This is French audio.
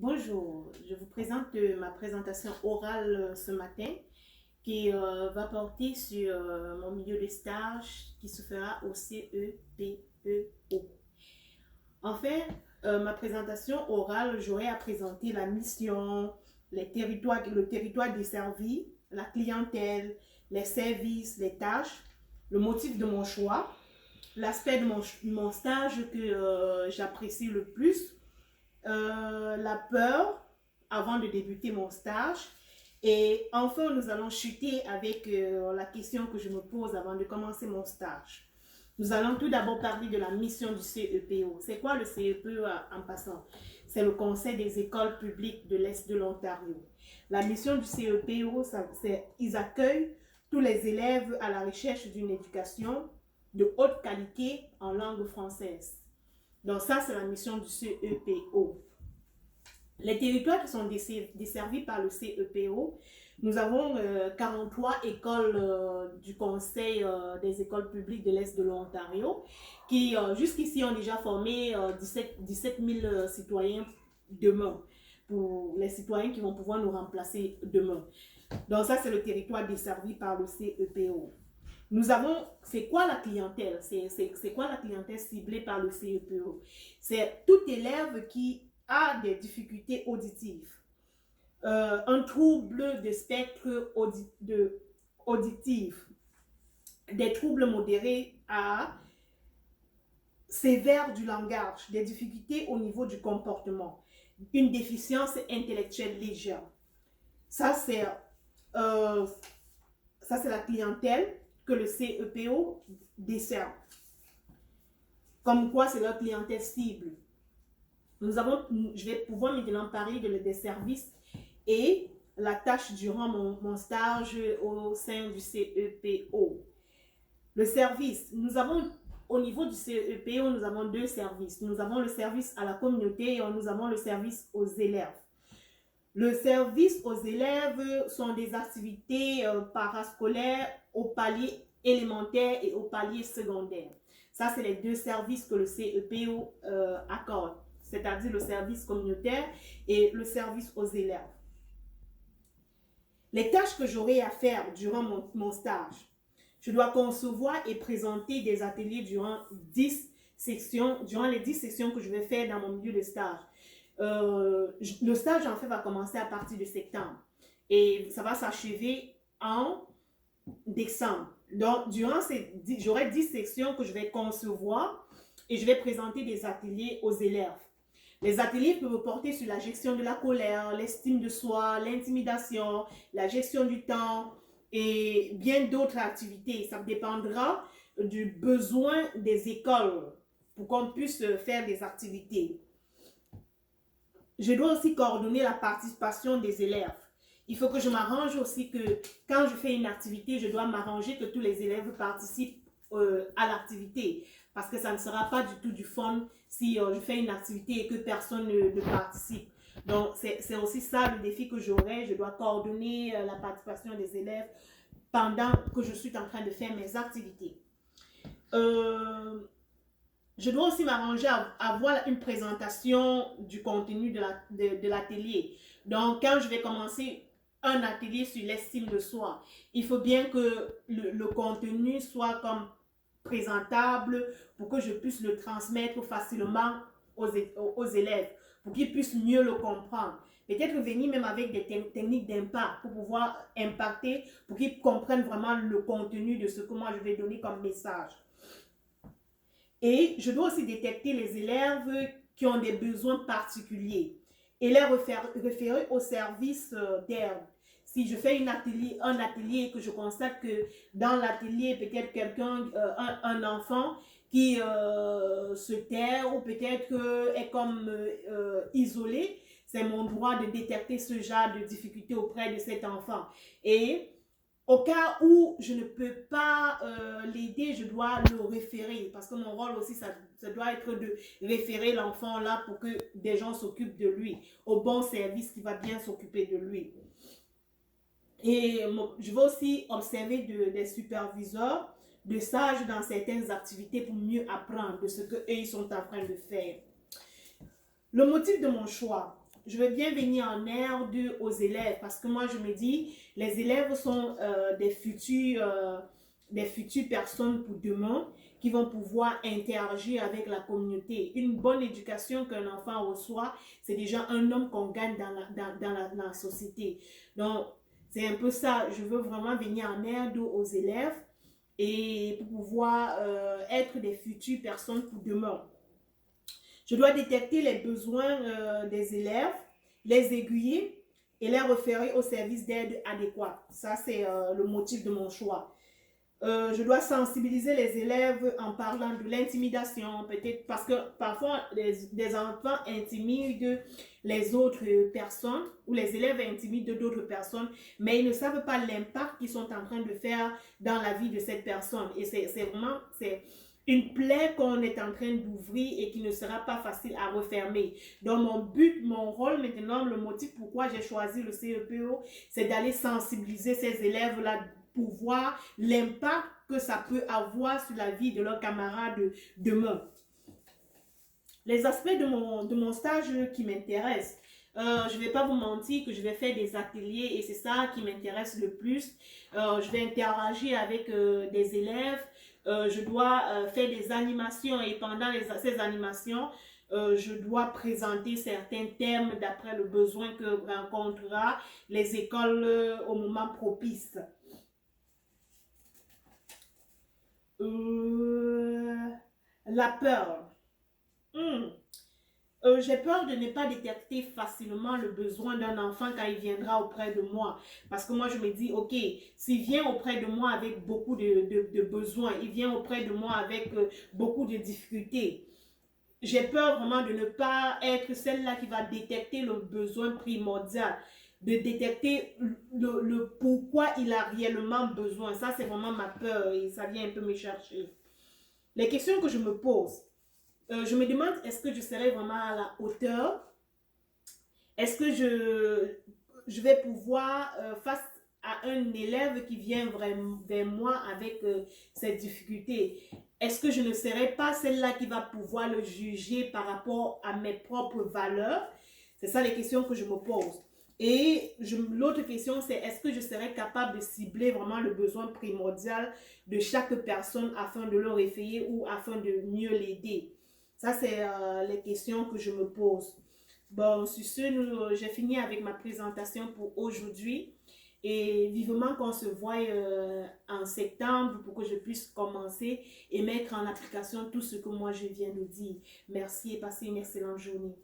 Bonjour, je vous présente ma présentation orale ce matin qui va porter sur mon milieu de stage qui se fera au CEPEO. En fait, ma présentation orale, j'aurai à présenter la mission, le territoire desservi, la clientèle, les services, les tâches, le motif de mon choix, l'aspect de mon stage que j'apprécie le plus, la peur avant de débuter mon stage. Et enfin, nous allons chuter avec la question que je me pose avant de commencer mon stage. Nous allons tout d'abord parler de la mission du CEPO. C'est quoi le CEPO en passant? C'est le Conseil des écoles publiques de l'Est de l'Ontario. La mission du CEPO, c'est ils accueillent tous les élèves à la recherche d'une éducation de haute qualité en langue française. Donc ça, c'est la mission du CEPO. Les territoires qui sont desservis par le CEPO, nous avons 43 écoles du Conseil des écoles publiques de l'Est de l'Ontario qui, jusqu'ici, ont déjà formé 17 000 citoyens demain, pour les citoyens qui vont pouvoir nous remplacer demain. Donc ça, c'est le territoire desservi par le CEPO. Nous avons, c'est quoi la clientèle? C'est quoi la clientèle ciblée par le CEPO? C'est tout élève qui a des difficultés auditives, un trouble de spectre auditif, des troubles modérés à sévères du langage, des difficultés au niveau du comportement, une déficience intellectuelle légère. Ça, c'est la clientèle que le CEPO dessert. Comme quoi, c'est leur clientèle cible. Je vais pouvoir maintenant parler des services et la tâche durant mon stage au sein du CEPO. Le service, au niveau du CEPO, nous avons deux services. Nous avons le service à la communauté et nous avons le service aux élèves. Le service aux élèves sont des activités parascolaires au palier élémentaire et au palier secondaire. Ça, c'est les deux services que le CEPO accorde, c'est-à-dire le service communautaire et le service aux élèves. Les tâches que j'aurai à faire durant mon stage, je dois concevoir et présenter des ateliers durant les 10 sessions que je vais faire dans mon milieu de stage. Le stage, en fait, va commencer à partir de septembre et ça va s'achever en décembre. Donc, j'aurai 10 sections que je vais concevoir et je vais présenter des ateliers aux élèves. Les ateliers peuvent porter sur la gestion de la colère, l'estime de soi, l'intimidation, la gestion du temps et bien d'autres activités. Ça dépendra du besoin des écoles pour qu'on puisse faire des activités. Je dois aussi coordonner la participation des élèves. Il faut que je m'arrange aussi que quand je fais une activité, je dois m'arranger que tous les élèves participent à l'activité. Parce que ça ne sera pas du tout du fun si je fais une activité et que personne ne participe. Donc, c'est aussi ça le défi que j'aurai. Je dois coordonner la participation des élèves pendant que je suis en train de faire mes activités. Je dois aussi m'arranger à avoir une présentation du contenu de l'atelier. Donc, quand je vais commencer un atelier sur l'estime de soi, il faut bien que le contenu soit comme présentable pour que je puisse le transmettre facilement aux élèves, pour qu'ils puissent mieux le comprendre. Peut-être venir même avec des techniques d'impact pour pouvoir impacter, pour qu'ils comprennent vraiment le contenu de ce que moi je vais donner comme message. Et je dois aussi détecter les élèves qui ont des besoins particuliers et les référer au service d'aide. Si je fais un atelier et que je constate que dans l'atelier, peut-être un enfant qui se tait ou peut-être est comme isolé, c'est mon droit de détecter ce genre de difficulté auprès de cet enfant. Et au cas où je ne peux pas l'aider, je dois le référer parce que mon rôle aussi, ça doit être de référer l'enfant là pour que des gens s'occupent de lui, au bon service qui va bien s'occuper de lui. Et je vais aussi observer des superviseurs, de sages dans certaines activités pour mieux apprendre de ce qu'eux ils sont en train de faire. Le motif de mon choix. je veux bien venir en aide aux élèves parce que moi, je me dis, les élèves sont des futures personnes pour demain qui vont pouvoir interagir avec la communauté. Une bonne éducation qu'un enfant reçoit, c'est déjà un homme qu'on gagne dans la société. Donc, c'est un peu ça. Je veux vraiment venir en aide aux élèves et pour pouvoir être des futures personnes pour demain. Je dois détecter les besoins des élèves, les aiguiller et les référer au service d'aide adéquat. Ça, c'est le motif de mon choix. Je dois sensibiliser les élèves en parlant de l'intimidation, peut-être parce que parfois des enfants intimident les autres personnes ou les élèves intimident d'autres personnes, mais ils ne savent pas l'impact qu'ils sont en train de faire dans la vie de cette personne. Et c'est vraiment une plaie qu'on est en train d'ouvrir et qui ne sera pas facile à refermer. Donc mon but, mon rôle maintenant, le motif pourquoi j'ai choisi le CEPO, c'est d'aller sensibiliser ces élèves-là pour voir l'impact que ça peut avoir sur la vie de leurs camarades demain. Les aspects de mon stage qui m'intéressent. Je ne vais pas vous mentir que je vais faire des ateliers et c'est ça qui m'intéresse le plus. Je vais interagir avec des élèves. Je dois faire des animations et pendant ces animations, je dois présenter certains thèmes d'après le besoin que rencontrera les écoles au moment propice. La peur. J'ai peur de ne pas détecter facilement le besoin d'un enfant quand il viendra auprès de moi. Parce que moi, je me dis, ok, s'il vient auprès de moi avec beaucoup de besoins, il vient auprès de moi avec beaucoup de difficultés, j'ai peur vraiment de ne pas être celle-là qui va détecter le besoin primordial, de détecter le pourquoi il a réellement besoin. Ça, c'est vraiment ma peur et ça vient un peu me chercher. Les questions que je me pose. Je me demande, est-ce que je serai vraiment à la hauteur? Est-ce que je vais pouvoir, face à un élève qui vient vraiment vers moi avec cette difficulté, est-ce que je ne serai pas celle-là qui va pouvoir le juger par rapport à mes propres valeurs? C'est ça les questions que je me pose. Et l'autre question, c'est est-ce que je serai capable de cibler vraiment le besoin primordial de chaque personne afin de le réveiller ou afin de mieux l'aider? Ça, c'est les questions que je me pose. Bon, sur ce, j'ai fini avec ma présentation pour aujourd'hui et vivement qu'on se voie en septembre pour que je puisse commencer et mettre en application tout ce que moi je viens de dire. Merci et passez une excellente journée.